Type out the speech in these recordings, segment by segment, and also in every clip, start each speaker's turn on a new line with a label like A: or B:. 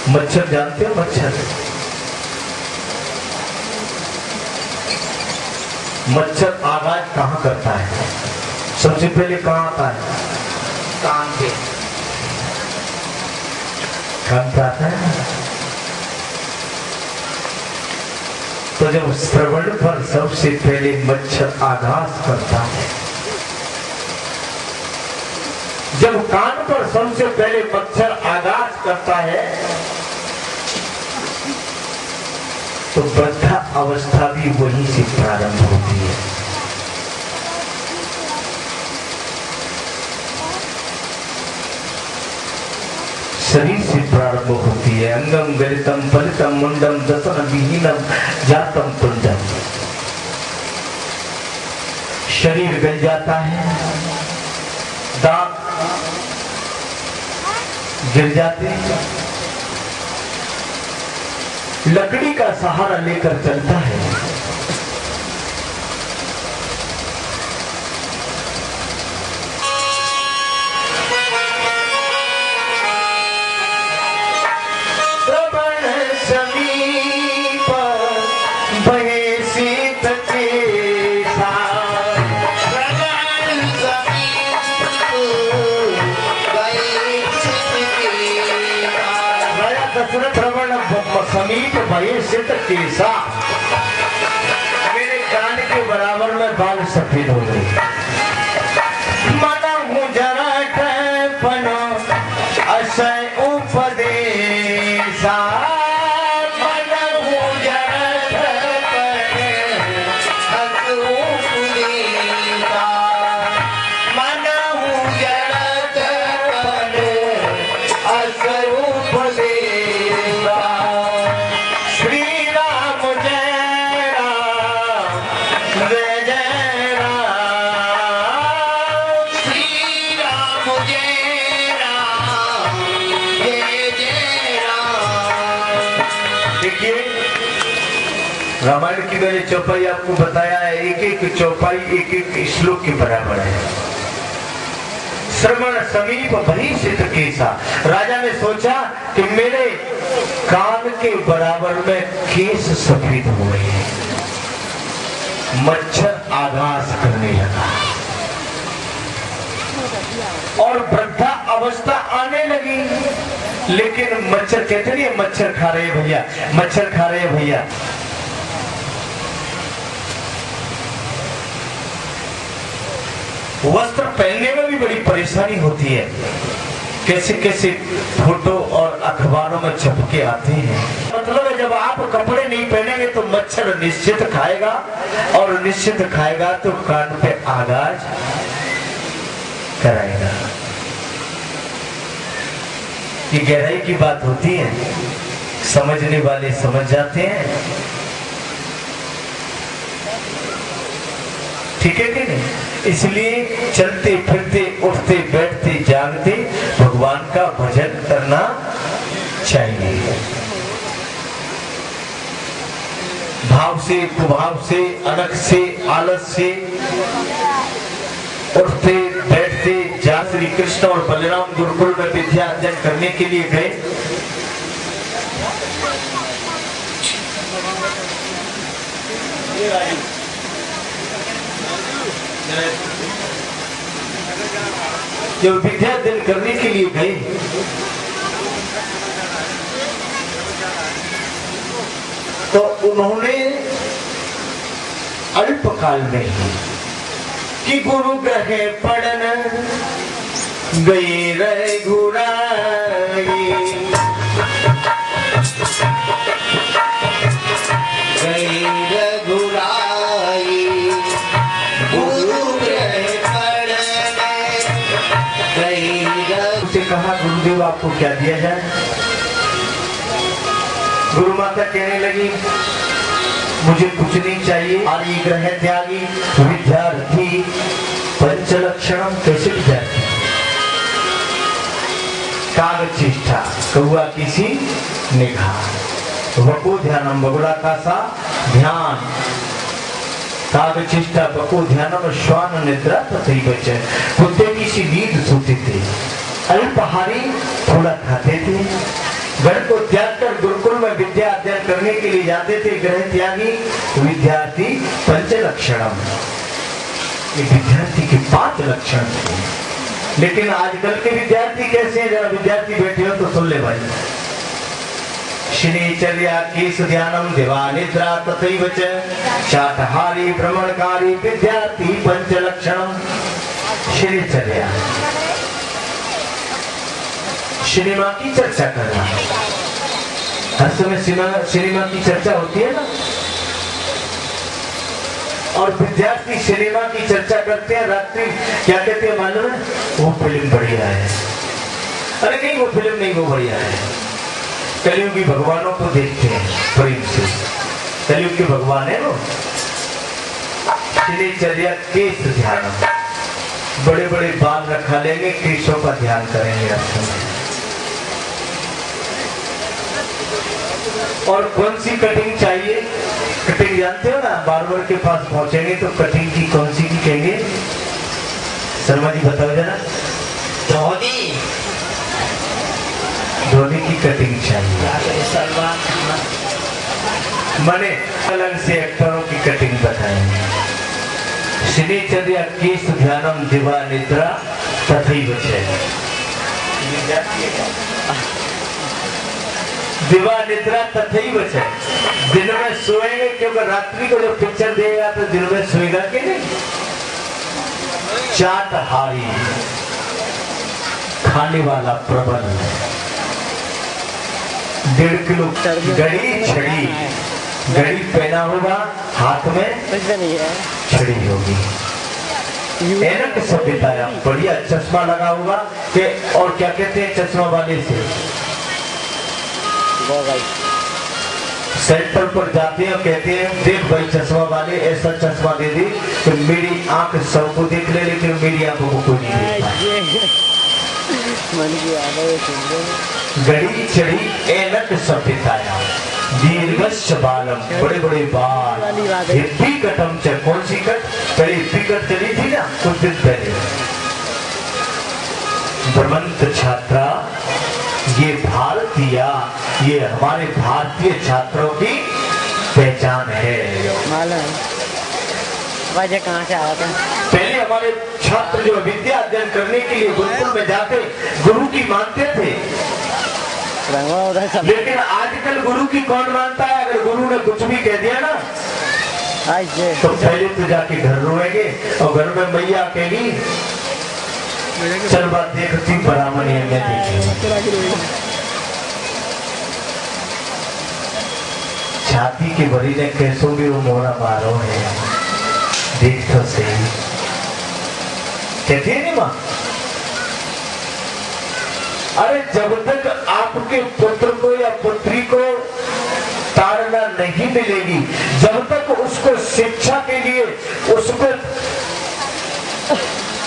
A: मच्छर जानते हो? मच्छर आगाज कहाँ करता है? सबसे पहले कहाँ आता है?
B: कान पे।
A: कान पे आता है। तो जब श्रवण पर सबसे पहले मच्छर आघात करता है, जब कान पर सबसे पहले मच्छर आघात करता है, तो वृद्धा अवस्था भी वहीं से प्रारंभ होती है। शरीर से प्रारंभ होती है। अंगम गलितम फलितम मुंडम दसन विहीनम जातम तुंडम। शरीर गल जाता है, दांत गिर जाते हैं, लकड़ी का सहारा लेकर चलता है। समीप भये सित केसा, मेरे कान के बराबर में बाल सफेद हो गए। मना मुजरा पनो असय उपदेशा, मना मुजरा मना मुजरा असय उपदेशा। रामायण की मैंने चौपाई आपको बताया है, एक एक चौपाई एक एक श्लोक के बराबर है। श्रवण समीप भई सित केसा, राजा ने सोचा कि मेरे कान के बराबर में केस सफेद हो गए हैं। मच्छर आगाज करने लगा और वृद्धा अवस्था आने लगी, लेकिन मच्छर कहते नहीं, मच्छर खा रहे भैया, मच्छर खा रहे भैया। वस्त्र पहनने में भी बड़ी परेशानी होती है, कैसे कैसे फोटो और अखबारों में छपके आते हैं। मतलब है जब आप कपड़े नहीं पहनेंगे तो मच्छर निश्चित खाएगा, और निश्चित खाएगा तो कान पे आगाज कराएगा। ये गहराई की बात होती है, समझने वाले समझ जाते हैं। ठीक है कि नहीं? इसलिए चलते फिरते उठते बैठते जागते भगवान का भजन करना चाहिए। भाव से, कुभाव से, अनख से, आलस से उठते बैठते जा श्री कृष्ण और बलराम गुरुकुल में विद्या अर्जन करने के लिए गए। जब विद्या अर्जन करने के लिए गए तो उन्होंने अल्पकाल में ही कि गुरु ग्रह पढ़न गए रघुराई, गए रघुराई, गुरु ग्रह पढ़न गए। उसे कहा गुरुदेव आपको क्या दिया जाए? गुरु माता कहने लगी मुझे कुछ नहीं चाहिए। आर्य ग्रह त्यागी विद्यार्थी पंचलक्षणम। कैसे विद्यार्थी? कागचिष्ठा कौआ किसी निगाह, वको ध्यानम बगुड़ा का सा ध्यान, कागचिष्ठा बको ध्यानम श्वान निद्रा तथई बचन। कुत्ते की सी नींद सोते थे, अल्पाहारी थोड़ा खाते थे, घर को त्याग कर गुरुकुल में विद्या अध्ययन करने के लिए जाते थे। ग्रह त्यागी विद्यार्थी पंच लक्षणम, ये विद्यार्थी के 5 लक्षण थे। लेकिन आजकल के विद्यार्थी कैसे हैं? जरा विद्यार्थी बैठे हो तो सुन ले भाई। शनिचर्या केश ध्यानम दिवा निद्रा तथैव च शाकाहारी भ्रमणकारी विद्यार्थी पंच लक्षणम। शनिचर्या, सिनेमा की चर्चा करना, हर समय सिनेमा की चर्चा होती है ना, और विद्यार्थी सिनेमा की चर्चा करते हैं। रात्रि क्या कहते हैं मालूम है? वो फिल्म बढ़िया है। अरे नहीं, वो फिल्म नहीं, वो बढ़िया है। कलयुगी भगवानों को देखते हैं प्रेम से, कलयुग के भगवान है वो। दिनचर्या केश ध्यान, बड़े बड़े बाल रखा लेंगे, केशों का ध्यान करेंगे आप समय। और कौन सी कटिंग चाहिए? कटिंग जानते हो ना, बार्बर के पास पहुंचेंगे तो कटिंग की कौन सी की कहेंगे? शर्मा जी बताओ जरा।
B: धोनी,
A: धोनी की कटिंग चाहिए।
B: सलमान,
A: माने अलग से एक्टरों की कटिंग बताएंगे। शनिचर्या केश ध्यानम दिवा निद्रा तथैव च, दिवा निद्रा तथैव च। दिन में सोएंगे, क्योंकि रात्रि को जो पिक्चर देगा तो दिन में सोएगा कि नहीं। चाटहारी, खाने वाला प्रबल, 1.5 किलो घड़ी छड़ी, घड़ी पहना होगा, हाथ में छड़ी होगी। ऐनक सब बिताया, बढ़िया चश्मा लगा होगा कि, और क्या कहते हैं चश्मा वाले से, सेंटर पर जाते हैं, कहते हैं देख भाई चश्मा वाले, ऐसा चश्मा दे दी तो मेरी आंख सबको देख ले, लेकिन मेरी आंखों को कोई नहीं देखता। घड़ी चढ़ी ऐनक सब बिताया, दीर्घश्च बालम, बड़े बड़े बाल, हिप्पी कटम च। कौन सी कट? पहले हिप्पी कट चली थी ना कुछ दिन पहले। ब्रह्मंत छात्रा, ये भारतीय, ये हमारे भारतीय छात्रों की पहचान है।
B: वजह कहाँ से आया था?
A: पहले हमारे छात्र जो विद्या अध्ययन करने के लिए गुरुकुल में जाते, गुरु की मानते थे। लेकिन आजकल गुरु की कौन मानता है? अगर गुरु ने कुछ भी कह दिया ना तो पहले तो जाके घर रोएंगे, और घर में मैया कहेगी चल बात देखती बराबर है। छाती के भरी ने कैसो भी वो मोरा मारो है, देख तो सही, कहती है नहीं माँ। अरे जब तक आपके पुत्र को या पुत्री को ताड़ना नहीं मिलेगी, जब तक उसको शिक्षा के लिए उसको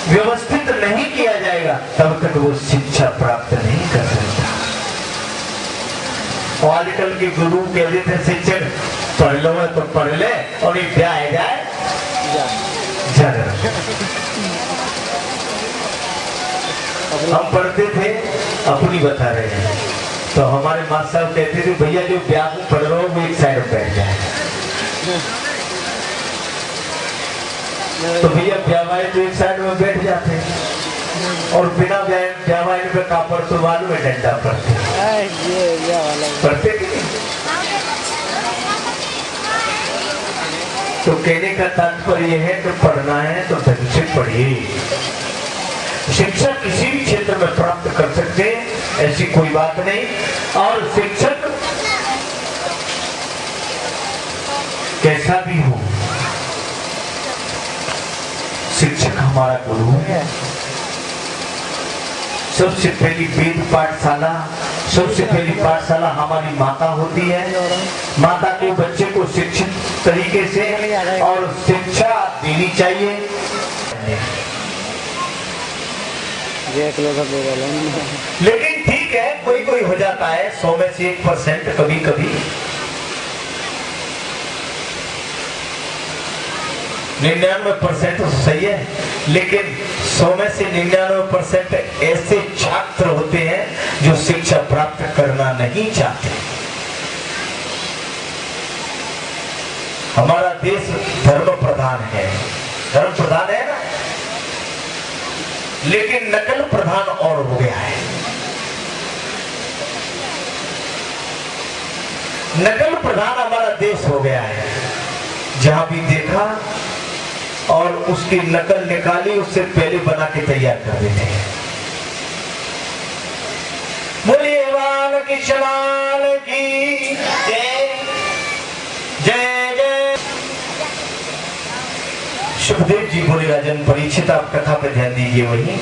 A: व्यवस्थित नहीं किया जाएगा, तब तक वो शिक्षा प्राप्त नहीं कर सकता। और आजकल के गुरु कह देते हैं शिक्षक पढ़ लो है तो पढ़ ले, और ये ब्याह जाए हम पढ़ते थे, अपनी बता रहे हैं, तो हमारे मास्टर साहब कहते थे भैया जो ब्याह को पढ़ रहे हो वो एक साइड में बैठ जाए। तो भैया ब्याह तो एक साइड में बैठ जाते हैं, और बिना ब्याह पे कापड़ तो बाद में डंडा पड़ते पढ़ते नहीं। तो कहने का तात्पर्य है कि पढ़ना है तो ढंग से पढ़िए। शिक्षा किसी भी क्षेत्र में प्राप्त कर सकते हैं, ऐसी कोई बात नहीं। और शिक्षक कैसा भी हो, शिक्षक हमारा गुरु है। सबसे पहली वेद पाठशाला, सबसे पहली पाठशाला हमारी माता होती है। माता को बच्चे को शिक्षित तरीके से और शिक्षा देनी चाहिए। लेकिन ठीक है, कोई कोई हो जाता है 100 में से 1% कभी कभी। 99% तो सही है, लेकिन 100 में से 99% ऐसे छात्र होते हैं जो शिक्षा प्राप्त करना नहीं चाहते। हमारा देश धर्म प्रधान है, धर्म प्रधान है ना, लेकिन नकल प्रधान और हो गया है। नकल प्रधान हमारा देश हो गया है। जहां भी देखा और उसकी नकल निकाली, उससे पहले बना के तैयार कर देते हैं। बोलिए बाल की शलाल की जय जय जय। सुखदेव जी बोले राजन परीक्षित, आप कथा पे ध्यान दीजिए। वही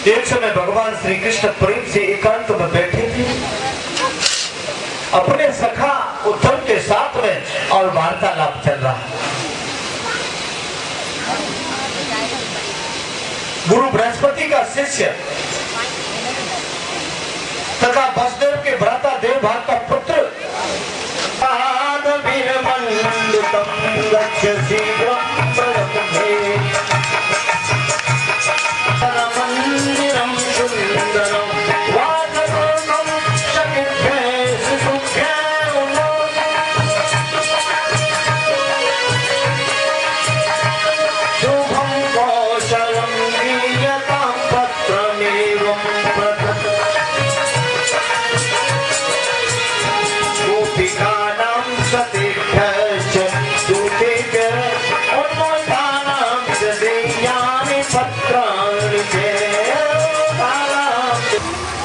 A: एक समय भगवान श्री कृष्ण प्रेम से एकांत में बैठे थे अपने सखा उद्धव के साथ में, और वार्तालाप चल रहा। गुरु बृहस्पति का शिष्य तथा वसुदेव के भ्राता देवभाग का पुत्र मंदिरम सुंदरम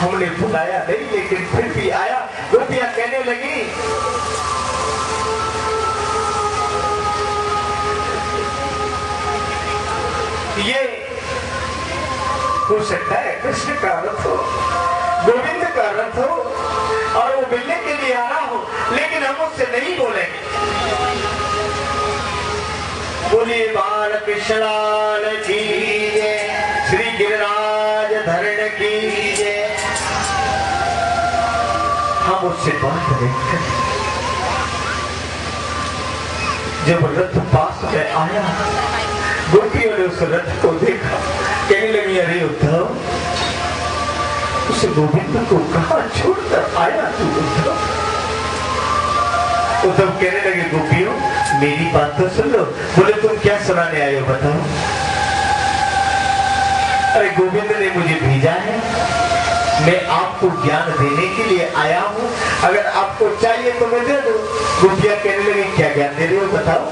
A: हमने बुलाया नहीं, लेकिन फिर भी आया। गोपियां कहने लगी ये हो सकता है कृष्ण का रथ हो, गोविंद का रथ हो, और वो मिलने के लिए आ रहा हो, लेकिन हम उससे नहीं बोलेंगे। बोलिए बाल कृष्ण लाल की जय, श्री गिरिराज धरण की जय। हम उससे बात नहीं करें। जब रथ पास में आया, गोपियों ने उस रथ को देखा, कहने लगी अरे उद्धव, उस गोविंद को कहां छोड़कर आया तू उद्धव? उद्धव कहने लगे गोपियों मेरी बात तो सुन लो। बोले तुम क्या सुनाने आए हो बताओ? अरे गोविंद ने मुझे भेजा है, मैं आपको ज्ञान देने के लिए आया हूँ, अगर आपको चाहिए तो मैं दे दूं। गोपियां कहने लगी क्या ज्ञान दे रहे हो बताओ?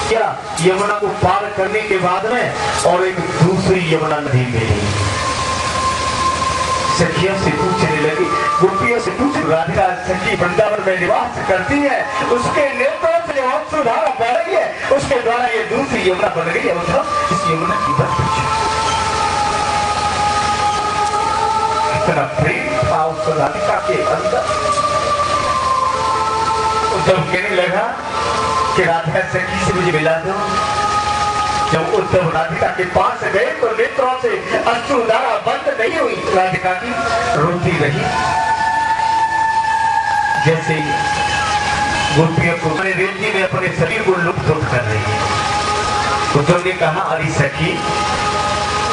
A: क्या यमुना को पार करने के बाद में और एक दूसरी यमुना नदी मिली। सखियों से पूछने लगी, गोपियों से पूछ, राधिका सखी वृंदावन में निवास करती है, उसके नेत्रों से अश्रुधारा बह रही है, उसके द्वारा ये दूसरी यमुना बन गई है। इस यमुना की बात पूछो। इतना प्रेम था उस राधिका के अंदर। उद्धव कहने लगा कि राधिका सखी से मुझे मिला दो। जब उद्धव राधिका के पास गए तो नेत्रों से अश्रुधारा बंद नहीं हुई, राधिका की रोती रही। जैसे गोपियों को रेवती में अपने शरीर को लुप्त कर रही है। उद्धव ने कहा अरे सखी,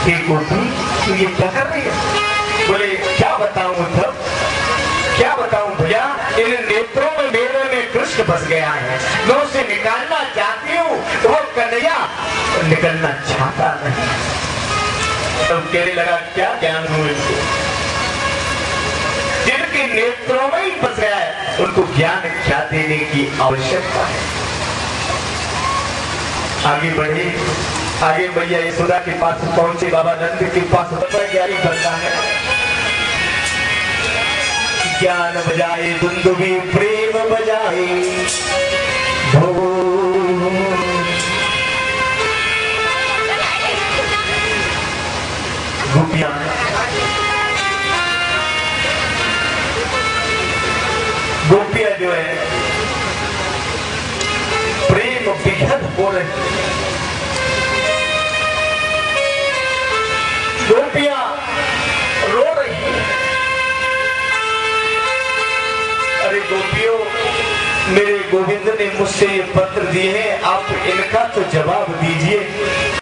A: हे गोपी तू ये क्या कर रही है? बोले क्या बताऊं उद्धव, क्या बताऊं भैया, इन नेत्रों में मेरे में कृष्ण बस गया है, मैं उसे निकालना चाहती हूँ, वो कन्हैया निकलना चाहता नहीं। तब कहने लगा क्या ज्ञान दूं इनको, जिनके नेत्रों में ही बस गया है उनको ज्ञान क्या देने की आवश्यकता है। आगे बढ़े, आगे भैया यशोदा के पास पहुंचे, बाबा नंद के पास ज्ञानी बनता है। ज्ञान बजाए दुंदुभी प्रेम बजाए गोपियां गोपियां जो है प्रेम विघट हो रही, गोपियां रो रही है। अरे गोपियों, मेरे गोविंद ने मुझसे ये पत्र दिए हैं, आप इनका तो जवाब दीजिए।